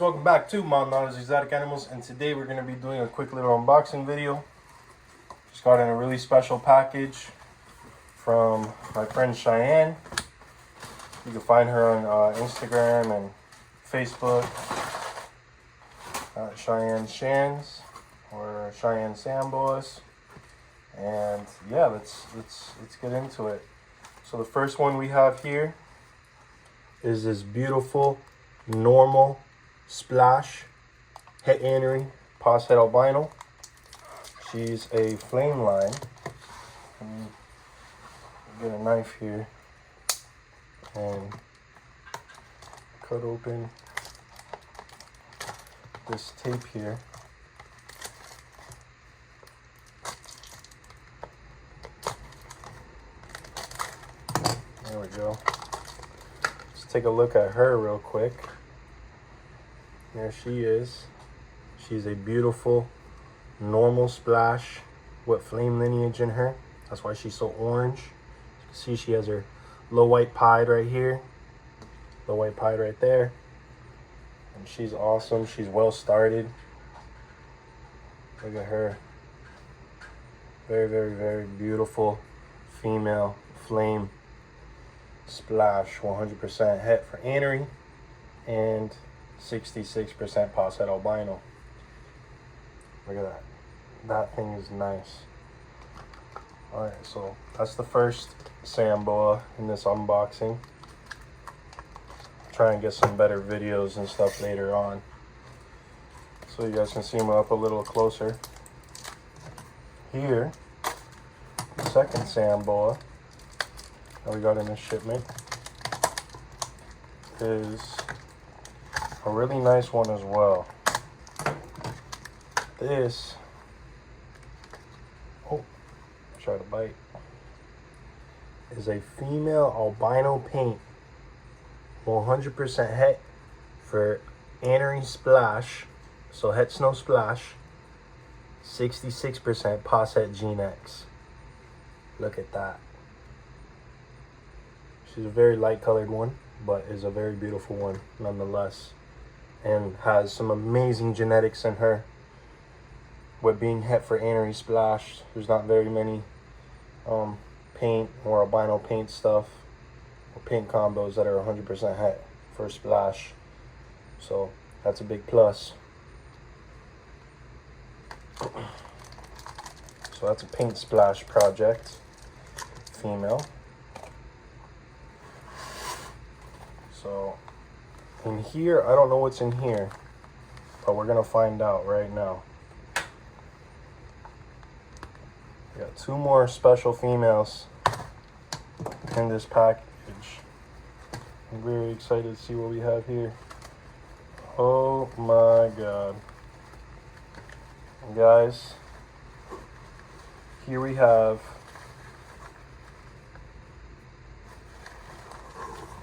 Welcome back to Mount Knowledge Exotic Animals, and today we're going to be doing a quick little unboxing video. Just got in a really special package from my friend Cheyenne. You can find her on Instagram and Facebook at Cheyenne Shans or Cheyenne Samboas. And yeah, let's get into it. So the first one we have here is this beautiful normal splash het anery pos het albino. She's a flame line. Get a knife here and cut open this tape here. There we go. Let's take a look at her real quick. There she is. She's a beautiful normal splash with flame lineage in her. That's why she's so orange. You can see she has her low white pied right here, low white pied right there, and she's awesome. She's well started. Look at her. Very beautiful female flame splash. 100% het for anery and 66% pos het albino. Look at that. That thing is nice. Alright, so that's the first Samboa in this unboxing. Try and get some better videos and stuff later on, so you guys can see them up a little closer. Here, the second Samboa that we got in this shipment is a really nice one as well. This, try to bite, is a female albino paint, 100% het for anery splash, so het snow splash, 66% pos het gene X. Look at that. She's a very light colored one, but is a very beautiful one nonetheless, and has some amazing genetics in her. With being het for anery splash, there's not very many paint or albino paint stuff or paint combos that are 100% het for splash, so that's a big plus. So that's a paint splash project, female. So in here, I don't know what's in here, but we're gonna find out right now. We got two more special females in this package. I'm very excited to see what we have here. Oh my god. Guys, here we have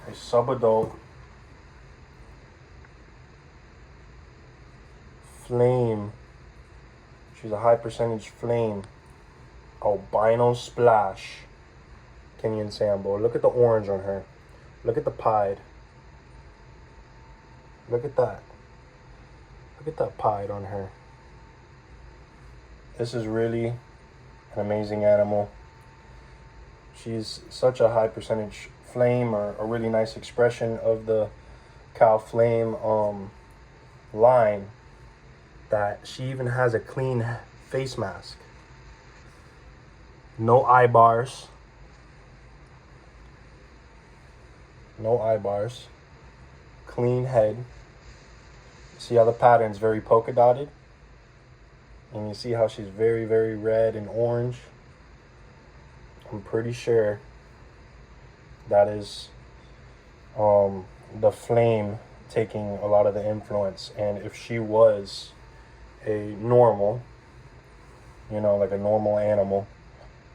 a subadult flame. She's a high percentage flame albino splash Kenyan Sambo. Look at the orange on her. Look at the pied. Look at that. Look at that pied on her. This is really an amazing animal. She's such a high percentage flame, or a really nice expression of the cow flame line, that she even has a clean face mask. No eye bars. No eye bars. Clean head. See how the pattern's very polka dotted? And you see how she's very red and orange? I'm pretty sure that is the flame taking a lot of the influence. And if she was a normal, like a normal animal,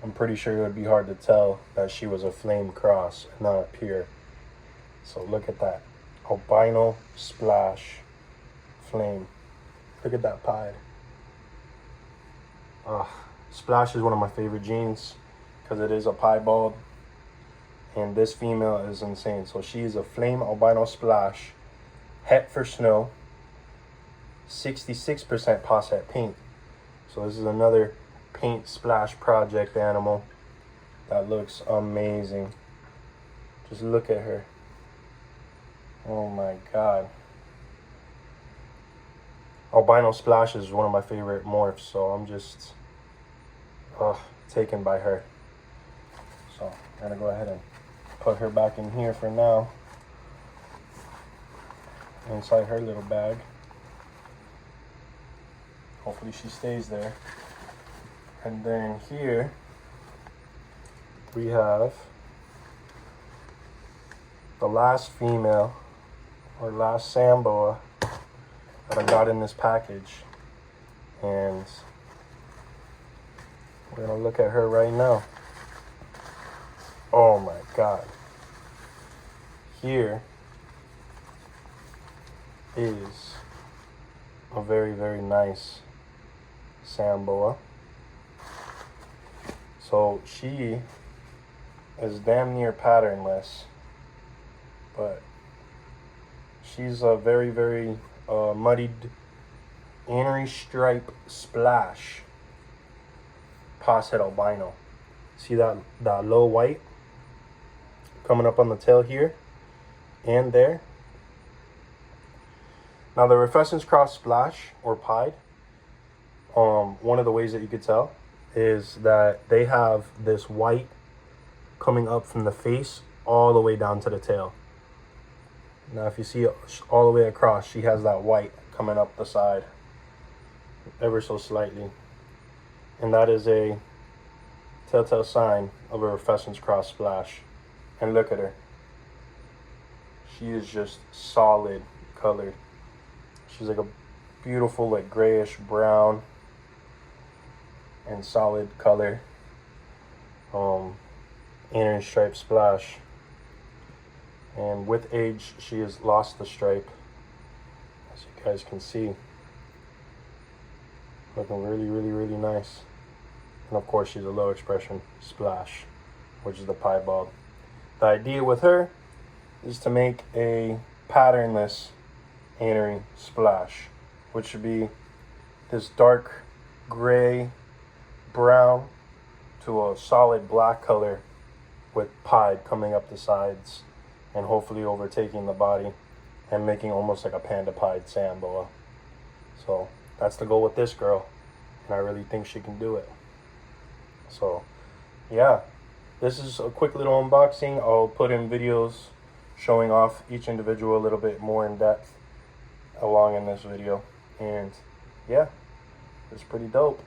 I'm pretty sure it would be hard to tell that she was a flame cross, not a pure. So look at that. Albino splash flame. Look at that pied. Splash is one of my favorite genes because it is a piebald. And this female is insane. So she is a flame albino splash, het for snow, 66% posset paint. So this is another paint splash project animal that looks amazing. Just look at her. Oh my God. Albino Splash is one of my favorite morphs, so I'm just taken by her. So I'm gonna go ahead and put her back in here for now, inside her little bag. Hopefully she stays there. And then here we have the last female, or last Samboa, that I got in this package. And we're gonna look at her right now. Oh my God. Here is a very, very nice Samboa. So she is damn near patternless, but she's a very, very muddied Anery stripe splash posset albino. See that low white coming up on the tail here and there? Now the Refessence Cross Splash or pied, one of the ways that you could tell is that they have this white coming up from the face all the way down to the tail. Now if you see all the way across, she has that white coming up the side ever so slightly. And that is a telltale sign of a Refessence Cross Splash. And look at her. She is just solid colored. She's like a beautiful, like grayish brown and solid color. Inner stripe splash. And with age, she has lost the stripe, as you guys can see. Looking really, really, really nice. And of course, she's a low expression splash, which is the piebald. The idea with her is to make a patternless Anery splash, which should be this dark gray brown to a solid black color with pied coming up the sides and hopefully overtaking the body and making almost like a panda pied Samboa. So that's the goal with this girl, and I really think she can do it. So yeah, this is a quick little unboxing. I'll put in videos showing off each individual a little bit more in depth along in this video. And yeah, it's pretty dope.